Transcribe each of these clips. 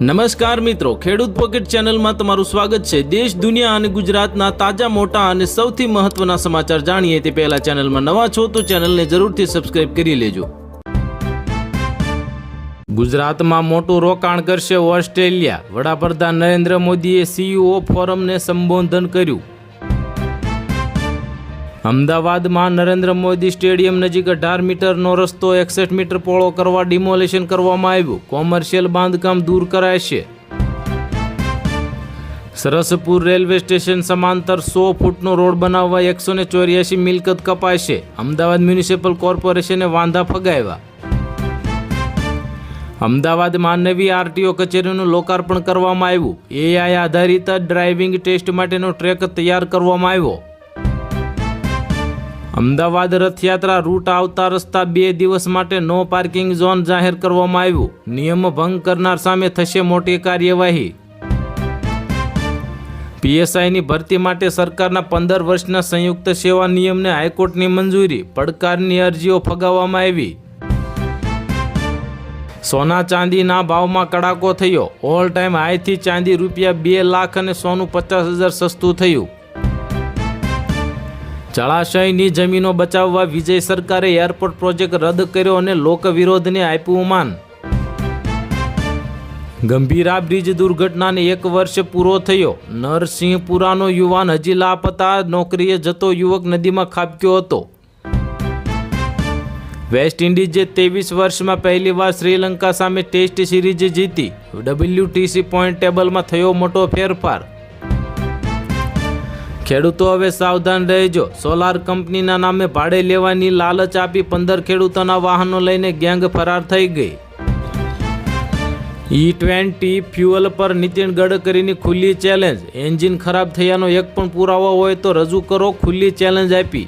નમસ્કાર મિત્રો, ખેડૂત પોકેટ ચેનલમાં તમારું સ્વાગત છે। દેશ, દુનિયા અને ગુજરાતના તાજા, મોટા અને સૌથી મહત્વના સમાચાર જાણીએ તે પહેલા ચેનલમાં નવા છો તો ચેનલને જરૂરથી સબસ્ક્રાઇબ કરી લેજો। ગુજરાતમાં મોટું રોકાણ કરશે ઓસ્ટ્રેલિયા। વડાપ્રધાન નરેન્દ્ર મોદીએ CEO ફોરમને સંબોધન કર્યું। અમદાવાદમાં નરેન્દ્ર મોદી સ્ટેડિયમ નજીક 18 મીટરનો રસ્તો 61 મીટર પહોળો કરવા ડિમોલેશન કરવામાં આવ્યું। કોમર્શિયલ બાંધકામ દૂર કરાશે। સરસપુર રેલવે સ્ટેશન સમાંતર 100 ફૂટનો રોડ બનાવવા 184 મિલકત કપાશે। અમદાવાદ મ્યુનિસિપલ કોર્પોરેશને વાંધા ફગાવ્યા। અમદાવાદમાં નવી RTO કચેરીનું લોકાર્પણ કરવામાં આવ્યું। AI આધારિત ડ્રાઇવિંગ ટેસ્ટ માટેનો ટ્રેક તૈયાર કરવામાં આવ્યો। અમદાવાદ રથયાત્રા રૂટ આવતા રસ્તા 2 દિવસ માટે નો પાર્કિંગ ઝોન જાહેર કરવામાં આવ્યું। નિયમ ભંગ કરનાર સામે થશે મોટી કાર્યવાહી। PSIની ભરતી માટે સરકારના 15 વર્ષના સંયુક્ત સેવા નિયમને હાઈકોર્ટની મંજૂરી। પડકારની અરજીઓ ફગાવવામાં આવી। સોના ચાંદીના ભાવમાં કડાકો થયો। ઓલ ટાઈમ હાઈથી ચાંદી ₹2 લાખ અને સોનું 50,000 સસ્તું થયું। જળાશયની જમીનો બચાવવા વિજય સરકારે એરપોર્ટ પ્રોજેક્ટ રદ કર્યો અને લોક વિરોધને આપ્યું માન। ગંભીરા બ્રિજ દુર્ઘટનાને 1 વર્ષ પૂરો થયો। નરસિંહપુરાનો યુવાન હજી લાપતા। નોકરીએ જતો યુવક નદીમાં ખાબક્યો હતો। વેસ્ટ ઇન્ડિઝે 23 વર્ષમાં પહેલીવાર શ્રીલંકા સામે ટેસ્ટ સિરીઝ જીતી। WTC પોઈન્ટ ટેબલમાં થયો મોટો ફેરફાર। ખેડૂતો હવે સાવધાન રહેજો। સોલાર કંપનીના નામે ભાડે લેવાની લાલચ આપી 15 ખેડૂતોના વાહનો લઈને ગેંગ ફરાર થઈ ગઈ। E20 ફ્યુઅલ પર નીતિન ગડકરીની ખુલ્લી ચેલેન્જ। એન્જિન ખરાબ થયાનો એક પણ પુરાવો હોય તો રજૂ કરો, ખુલ્લી ચેલેન્જ આપી।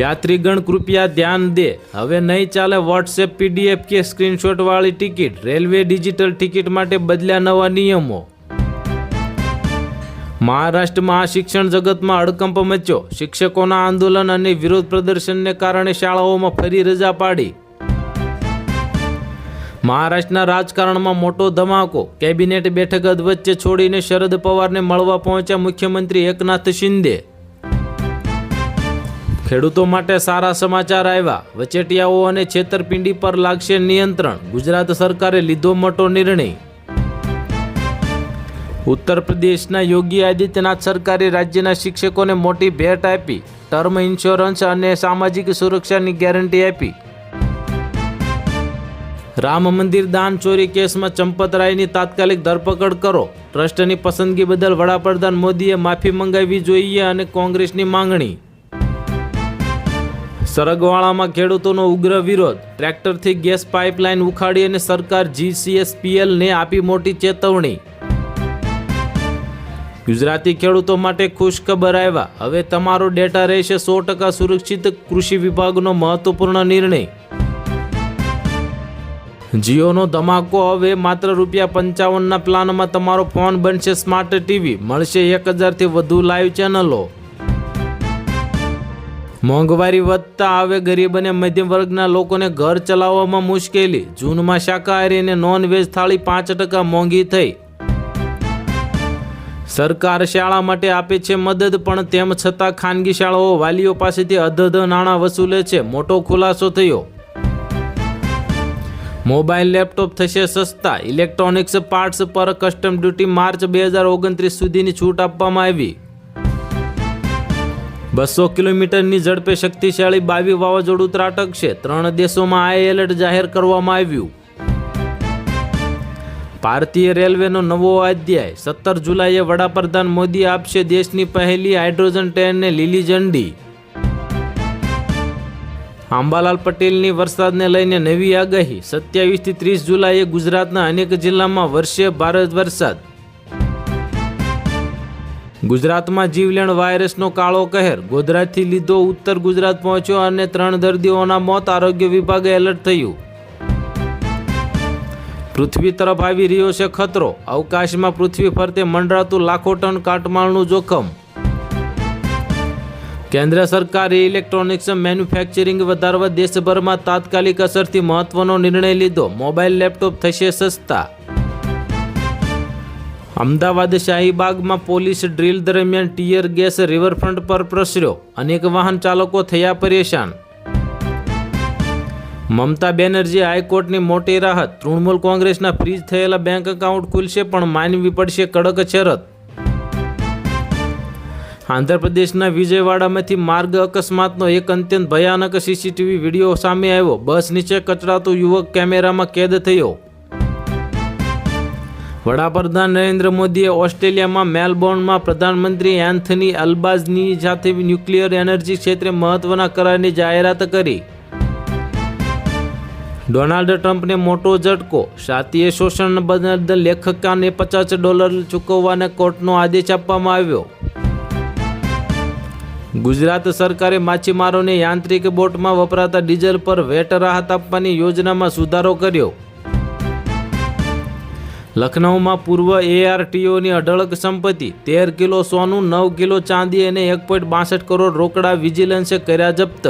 યાત્રીગણ કૃપયા ધ્યાન દે, હવે નહીં ચાલે WhatsApp PDF કે સ્ક્રીનશોટ વાળી ટિકિટ। રેલવે ડિજિટલ ટિકિટ માટે બદલ્યા નવા નિયમો। મહારાષ્ટ્રમાં શિક્ષણ જગતમાં હડકંપ મચ્યો। શિક્ષકોના આંદોલન અને વિરોધ પ્રદર્શનને કારણે શાળાઓમાં ફરી રજા પાડી। મહારાષ્ટ્રના રાજકારણમાં મોટો ધમાકો। કેબિનેટ બેઠક અધવચ્ચે છોડીને શરદ પવારને મળવા પહોંચ્યા મુખ્યમંત્રી એકનાથ શિંદે। ખેડૂતો માટે સારા સમાચાર આવ્યા। વચેટિયાઓ અને છેતરપિંડી પર લાગશે નિયંત્રણ। ગુજરાત સરકારે લીધો મોટો નિર્ણય। ઉત્તર પ્રદેશના યોગી આદિત્યનાથ સરકારે રાજ્યના શિક્ષકોને મોટી ભેટ આપી। ટર્મ ઇન્સ્યોરન્સ અને સામાજિક સુરક્ષાની ગેરંટી આપી। રામ મંદિર દાન ચોરી કેસમાં ચંપત રાયની તાત્કાલિક ધરપકડ કરો। ટ્રસ્ટની પસંદગી બદલ વડાપ્રધાન મોદીએ માફી મંગાવવી જોઈએ અને કોંગ્રેસની માંગણી। સરગવાળામાં ખેડૂતોનો ઉગ્ર વિરોધ। ટ્રેક્ટરથી ગેસ પાઇપલાઇન ઉખાડી અને સરકાર GCSPLને આપી મોટી ચેતવણી। ગુજરાતી ખેડૂતો માટે ખુશખબર આવ્યા। હવે તમારો ડેટા રહેશે 100% સુરક્ષિત। કૃષિ વિભાગનો મહત્વપૂર્ણ નિર્ણય। જીઓનો ધમાકો। હવે માત્ર ₹55ના પ્લાનમાં તમારો ફોન બનશે સ્માર્ટ ટીવી। મળશે 1000થી વધુ લાઈવ ચેનલો। મોંઘવારી વધતા હવે ગરીબ અને મધ્યમ વર્ગના લોકોને ઘર ચલાવવામાં મુશ્કેલી। જૂનમાં શાકાહારી અને નોનવેજ થાળી 5% મોંઘી થઈ। સરકાર શાળા માટે આપે છે મદદ, પણ તેમ છતાં ખાનગી શાળાઓ વાલીઓ પાસેથી અધધ નાણાં વસૂલે છે। મોટો ખુલાસો થયો। મોબાઈલ લેપટોપ થશે સસ્તા। ઇલેક્ટ્રોનિક્સ પાર્ટ્સ પર કસ્ટમ ડ્યુટી માર્ચ 2029 સુધીની છૂટ આપવામાં આવી। 200 કિલોમીટરની ઝડપે શક્તિશાળી 22 વાવાઝોડું ત્રાટકશે। 3 દેશોમાં હાઈ એલર્ટ જાહેર કરવામાં આવ્યું। ભારતીય રેલવેનો નવો અધ્યાય। 17 જુલાઈએ વડાપ્રધાન મોદી આપશે દેશની પહેલી હાઇડ્રોજન ટ્રેનને લીલી ઝંડી। અંબાલાલ પટેલની વરસાદને લઈને નવી આગાહી। 27 થી 30 જુલાઈએ ગુજરાતના અનેક જિલ્લામાં વરસશે ભારે વરસાદ। ગુજરાતમાં જીવલેણ વાયરસનો કાળો કહેર। ગોધરાથી લીધો ઉત્તર ગુજરાત પહોંચ્યો અને 3 દર્દીઓના મોત। આરોગ્ય વિભાગે એલર્ટ થયું। પૃથ્વી તરફ આવી રહ્યો છે ખતરો। અવકાશમાં પૃથ્વી ફરતે મંડરાતું લાખો ટન કાટમાળનું જોખમ। કેન્દ્ર સરકારે ઇલેક્ટ્રોનિક્સ મેન્યુફેક્ચરિંગ વધારવા દેશભરમાં તાત્કાલિક અસરથી મહત્વનો નિર્ણય લીધો. મોબાઈલ લેપટોપ થશે સસ્તા. અમદાવાદ શાહીબાગમાં પોલીસ ડ્રીલ દરમિયાન ટીયર ગેસ રિવરફ્રન્ટ પર પ્રસર્યો. અનેક વાહન ચાલકો થયા પરેશાન. મમતા બેનર્જી હાઈકોર્ટની મોટી રાહત. તૃણમૂલ કોંગ્રેસના ફ્રીઝ થયેલા બેંક એકાઉન્ટ ખુલશે પણ માનવી પડશે કડક શરત. આંધ્રપ્રદેશના વિજયવાડામાંથી માર્ગ અકસ્માતનો એક અત્યંત ભયાનક સીસીટીવી વિડીયો સામે આવ્યો. બસ નીચે કચડાતો યુવક કેમેરામાં કેદ થયો. વડાપ્રધાન નરેન્દ્ર મોદીએ ઓસ્ટ્રેલિયામાં મેલબોર્નમાં પ્રધાનમંત્રી એન્થની અલ્બાઝની સાથે ન્યુક્લિયર એનર્જી ક્ષેત્રે મહત્વના કરારની જાહેરાત કરી. ડોનાલ્ડ ટ્રમ્પને મોટો ઝટકો. શાતીય શોષણ બદલ લેખકાને $50 ચૂકવવાના કોર્ટનો આદેશ આપવામાં આવ્યો. ગુજરાત સરકારે માછીમારોને યાંત્રિક બોટમાં વપરાતા ડીઝલ પર વેટ રાહત આપવાની યોજનામાં સુધારો કર્યો. લખનૌમાં પૂર્વ ARTOની અઢળક સંપત્તિ. 13 કિલો સોનું, 9 કિલો ચાંદી અને 1.62 કરોડ રોકડા વિજિલન્સે કર્યા જપ્ત.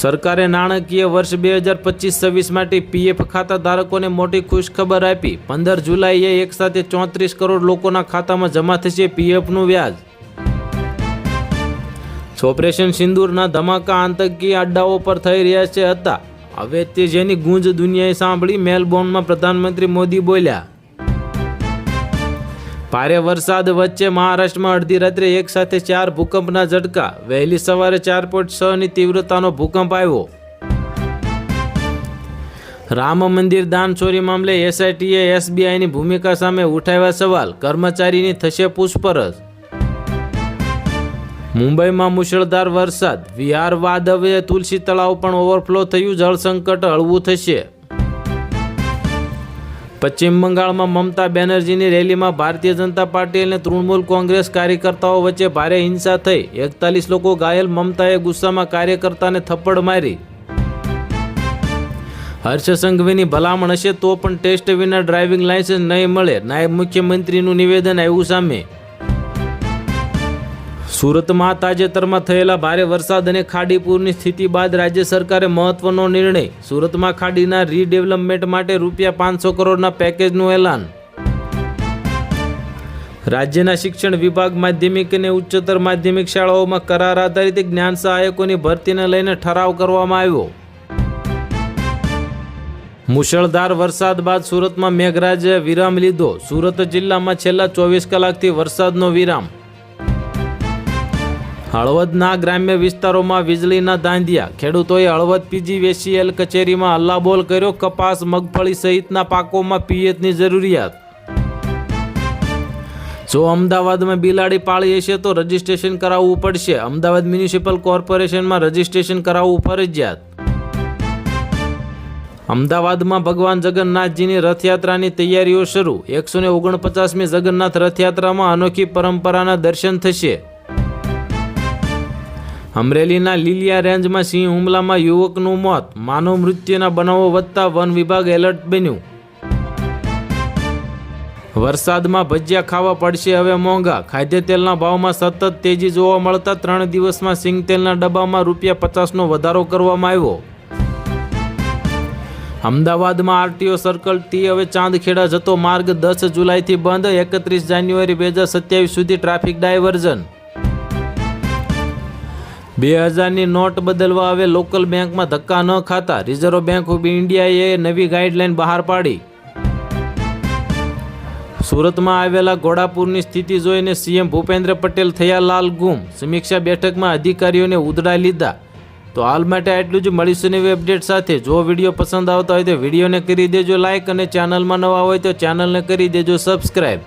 સરકારે નાણાકીય વર્ષ 2025-26 માટે PF ખાતા ધારકોને મોટી ખુશખબર આપી. 15 જુલાઈએ એકસાથે 34 કરોડ લોકોના ખાતામાં જમા થશે PFનું વ્યાજ. ઓપરેશન સિંદૂરના ધમાકા આતંકી અડ્ડાઓ પર થઈ રહ્યા છે હતા. હવે તે જેની ગુંજ દુનિયાએ સાંભળી. મેલબોર્નમાં પ્રધાનમંત્રી મોદી બોલ્યા. ભારે વરસાદ વચ્ચે મહારાષ્ટ્રમાં અડધી રાત્રે એક સાથે 4 ભૂકંપના ઝટકા. વહેલી સવારે 4.6ની તીવ્રતાનો ભૂકંપ આવ્યો. રામ મંદિર દાન ચોરી મામલે SITએ SBIની ભૂમિકા સામે ઉઠાવ્યા સવાલ. કર્મચારીની થશે પૂછપરછ. મુંબઈમાં મુશળધાર વરસાદ. વિહાર બાદ હવે તુલસી તળાવ પણ ઓવરફ્લો થયું. જળ સંકટ હળવું થશે. પશ્ચિમ બંગાળમાં મમતા બેનર્જીની રેલીમાં ભારતીય જનતા પાર્ટી અને તૃણમૂલ કોંગ્રેસ કાર્યકર્તાઓ વચ્ચે ભારે હિંસા થઈ. 41 લોકો ઘાયલ. મમતાએ ગુસ્સામાં કાર્યકર્તાને થપ્પડ મારી. હર્ષ સંઘવીની ભલામણ હશે તો પણ ટેસ્ટ વિના ડ્રાઇવિંગ લાયસન્સ નહીં મળે. નાયબ મુખ્યમંત્રીનું નિવેદન આવ્યું સામે. સુરતમાં તાજેતરમાં થયેલા ભારે વરસાદ અને ખાડીપૂરની સ્થિતિ બાદ રાજ્ય સરકારે મહત્વનો નિર્ણય. સુરતમાં ખાડીના રીડેવલપમેન્ટ માટે ₹500 કરોડના પેકેજનું એલાન. રાજ્યના શિક્ષણ વિભાગ માધ્યમિક અને ઉચ્ચતર માધ્યમિક શાળાઓમાં કરાર આધારિત જ્ઞાન સહાયકોની ભરતીને લઈને ઠરાવ કરવામાં આવ્યો. મુશળધાર વરસાદ બાદ સુરતમાં મેઘરાજાએ વિરામ લીધો. સુરત જિલ્લામાં છેલ્લા 24 કલાકથી વરસાદનો વિરામ. હળવદના ગ્રામ્ય વિસ્તારોમાં વીજળીના ધાંધિયા. ખેડૂતોએ હળવદ PGVCL કચેરીમાં હલ્લાબોલ કર્યો. કપાસ, મગફળી સહિતના પાકોમાં પિયતની જરૂરિયાત. જો અમદાવાદમાં બિલાડી પાળી હશે તો રજીસ્ટ્રેશન કરાવવું પડશે. અમદાવાદ મ્યુનિસિપલ કોર્પોરેશનમાં રજીસ્ટ્રેશન કરાવવું ફરજિયાત. અમદાવાદમાં ભગવાન જગન્નાથજીની રથયાત્રાની તૈયારીઓ શરૂ. 149મી જગન્નાથ રથયાત્રામાં અનોખી પરંપરાના દર્શન થશે. અમરેલીના લીલિયા રેન્જમાં સિંહ હુમલામાં યુવકનું મોત. માનવ મૃત્યુના બનાવો વધતા વન વિભાગ એલર્ટ બન્યું. વરસાદમાં ભજીયા ખાવા પડશે હવે મોંઘા. ખાદ્ય તેલના ભાવમાં સતત તેજી જોવા મળતા 3 દિવસમાં સિંગ તેલના ડબ્બામાં ₹50નો વધારો કરવામાં આવ્યો. અમદાવાદમાં RTO સર્કલ T હવે ચાંદખેડા જતો માર્ગ 10 જુલાઈથી બંધ. 31 જાન્યુઆરી 2027 સુધી ટ્રાફિક ડાયવર્ઝન. 2000ની નોટ બદલવા હવે લોકલ બેંકમાં ધક્કા ન ખાતા. રિઝર્વ બેંક ઓફ ઇન્ડિયાએ નવી ગાઈડલાઈન બહાર પાડી. સુરતમાં આવેલા ઘોડાપુરની સ્થિતિ જોઈને CM ભૂપેન્દ્ર પટેલ થયા લાલ ગુમ. સમીક્ષા બેઠકમાં અધિકારીઓને ઉધડા લીધા. તો હાલ માટે આટલું જ. મળીશું નવી અપડેટ સાથે. જો વિડીયો પસંદ આવતા હોય તો વિડીયોને કરી દેજો લાઇક અને ચેનલમાં નવા હોય તો ચેનલને કરી દેજો સબસ્ક્રાઈબ.